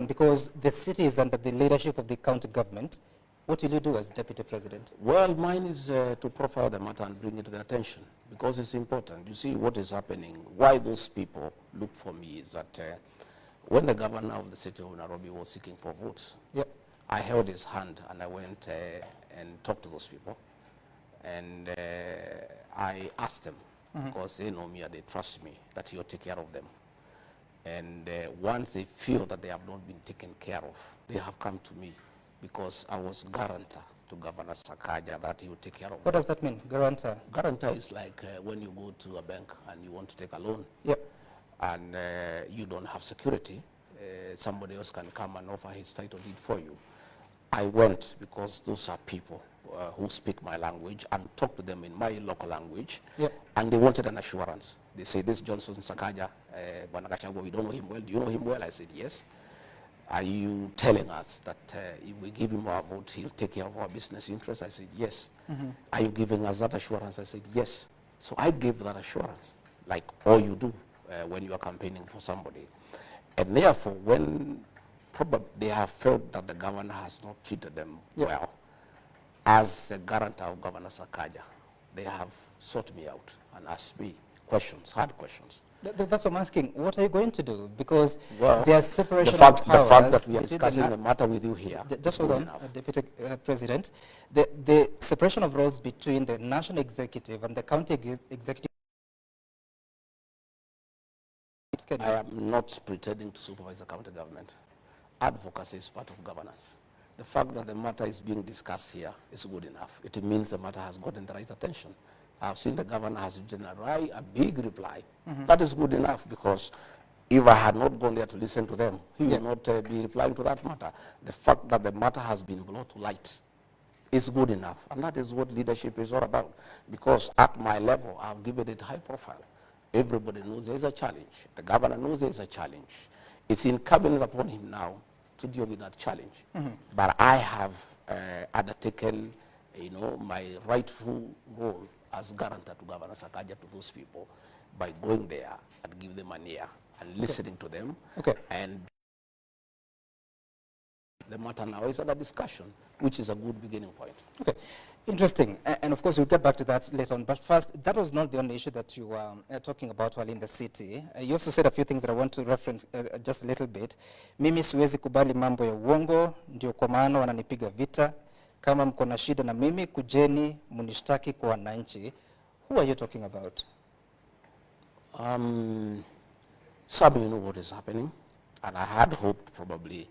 because the city is under the leadership of the county government. What will you do as Deputy President? Well, mine is to profile the matter and bring it to their attention, because it's important. You see what is happening. Why those people look for me is that when the governor of the city of Nairobi was seeking for votes, yep. I held his hand and I went and talked to those people. And I asked them, because they know me and they trust me, that he'll take care of them. And once they feel that they have not been taken care of, they have come to me, because I was guarantor to Governor Sakaja that he would take care of them. What does that mean, guarantor? Guarantor is like when you go to a bank and you want to take a loan, yep. and you don't have security, somebody else can come and offer his title deed for you. I went because those are people who speak my language and talk to them in my local language, yep. and they wanted an assurance. They say, this Johnson Sakaja, Gachagua, we don't know him well. Do you know him well? I said, yes. Are you telling us that if we give him our vote, he'll take care of our business interests? I said, yes. Are you giving us that assurance? I said, yes. So I gave that assurance, like all you do when you are campaigning for somebody. And therefore, when probably they have felt that the governor has not treated them well, as the guarantor of Governor Sakaja, they have sought me out and asked me questions, hard questions. That's what I'm asking. What are you going to do? Because well, there's separation of powers. The fact that we are discussing the matter with you here. Just hold on, Deputy President. The separation of roles between the national executive and the county executive. I am not pretending to supervise the county government. Advocacy is part of governance. The fact that the matter is being discussed here is good enough. It means the matter has gotten the right attention. I've seen the governor has written a big reply. That is good enough, because if I had not gone there to listen to them, he would not be replying to that matter. The fact that the matter has been brought to light is good enough, and that is what leadership is all about. Because at my level, I've given it high profile. Everybody knows there's a challenge. The governor knows there's a challenge. It's incumbent upon him now to deal with that challenge. But I have undertaken, my rightful role as guarantor to Governor Sakaja to those people by going there and give them an ear and listening to them. And the matter now is under discussion, which is a good beginning point. Interesting. And of course, we'll get back to that later on. But first, that was not the only issue that you were talking about while in the city. You also said a few things that I want to reference just a little bit. Mimi siwezi kubali mambo ya uongo, ndio kwa maana wananipiga vita. Kama mko na shida na mimi, kujeni munishtaki kwa wananchi. Who are you talking about? Some of you know what is happening, and I had hoped probably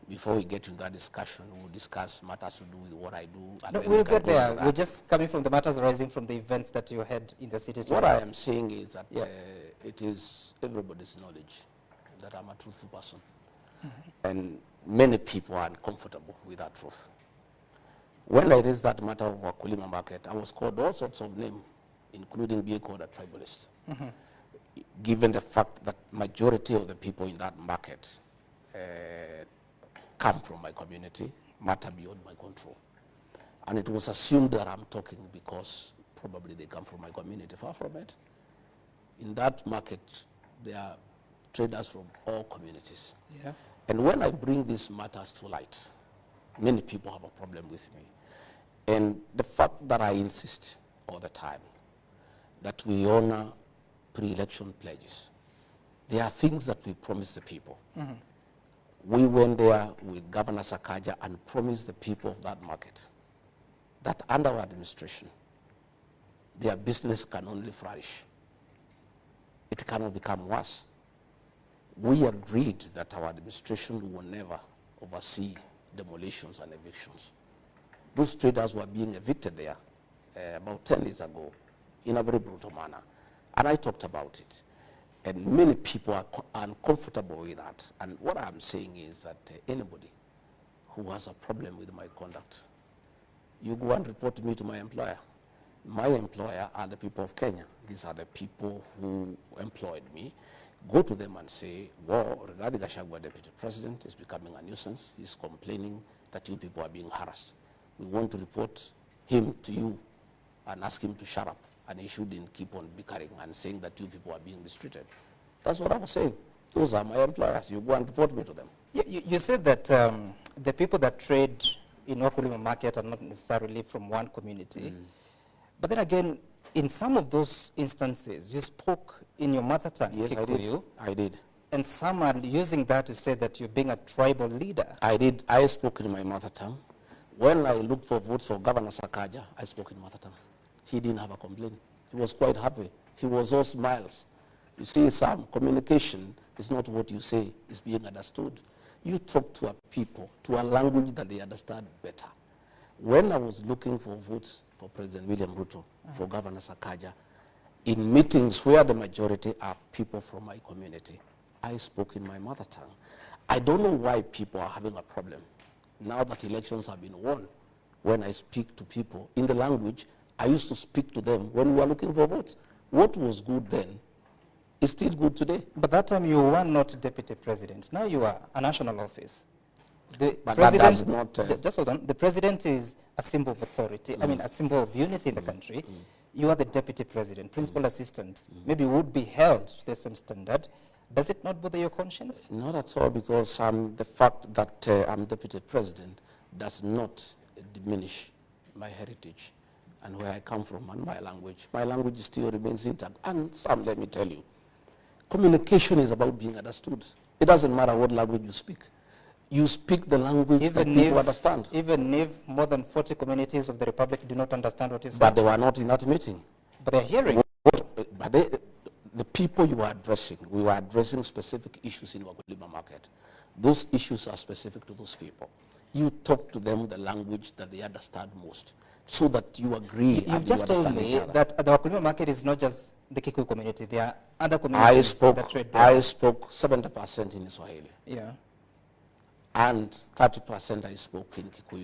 before we get into that discussion, we'll discuss matters to do with what I do. And no, we'll get there. We're just coming from the matters arising from the events that you had in the city today. What I am saying is that it is everybody's knowledge that I'm a truthful person. And many people are uncomfortable with that truth. When I raised that matter of Wakulima market, I was called all sorts of names, including being called a tribalist. Given the fact that majority of the people in that market come from my community, matter beyond my control. And it was assumed that I'm talking because probably they come from my community. Far from it. In that market, there are traders from all communities. And when I bring these matters to light, many people have a problem with me. And the fact that I insist all the time that we honor pre-election pledges, there are things that we promise the people. We went there with Governor Sakaja and promised the people of that market that under our administration, their business can only flourish. It cannot become worse. We agreed that our administration will never oversee demolitions and evictions. Those traders were being evicted there about 10 years ago in a very brutal manner. And I talked about it. And many people are uncomfortable with that. And what I'm saying is that anybody who has a problem with my conduct, you go and report me to my employer. My employer are the people of Kenya. These are the people who employed me. Go to them and say, well, regarding Gachagua, Deputy President, is becoming a nuisance. He's complaining that you people are being harassed. We want to report him to you and ask him to shut up. And he shouldn't keep on bickering and saying that you people are being mistreated. That's what I was saying. Those are my employers. You go and report me to them. You said that the people that trade in Wakulima market are not necessarily from one community. But then again, in some of those instances, you spoke in your mother tongue, Yes, Kikuyu. I did. And some are using that to say that you're being a tribal leader. I did. I spoke in my mother tongue. When I looked for votes for Governor Sakaja, I spoke in mother tongue. He didn't have a complaint. He was quite happy. He was all smiles. You see, Sam, communication is not what you say, it's being understood. You talk to a people, to a language that they understand better. When I was looking for votes for President William Ruto, for Governor Sakaja, in meetings where the majority are people from my community, I spoke in my mother tongue. I don't know why people are having a problem now that elections have been won. When I speak to people in the language I used to speak to them when we were looking for votes. What was good then is still good today. But that time you were not deputy president. Now you are a national office. The But president, that does not... just hold on. The president is a symbol of authority. I mean, a symbol of unity in the country. You are the deputy president, principal assistant. Maybe would be held to the same standard. Does it not bother your conscience? Not at all, because the fact that I'm deputy president does not diminish my heritage and where I come from and my language. My language still remains intact. And Sam, let me tell you, communication is about being understood. It doesn't matter what language you speak. You speak the language that people understand. Even if more than 40 communities of the Republic do not understand what you say. But they were not in that meeting. But they're hearing. But the people you are addressing, we were addressing specific issues in Wakulima market. Those issues are specific to those people. You talk to them the language that they understand most, so that you agree. You've just told me that the Wakulima market is not just the Kikuyu community. There are other communities that trade there. I spoke 70% in Swahili. Yeah. And 30% I spoke in Kikuyu.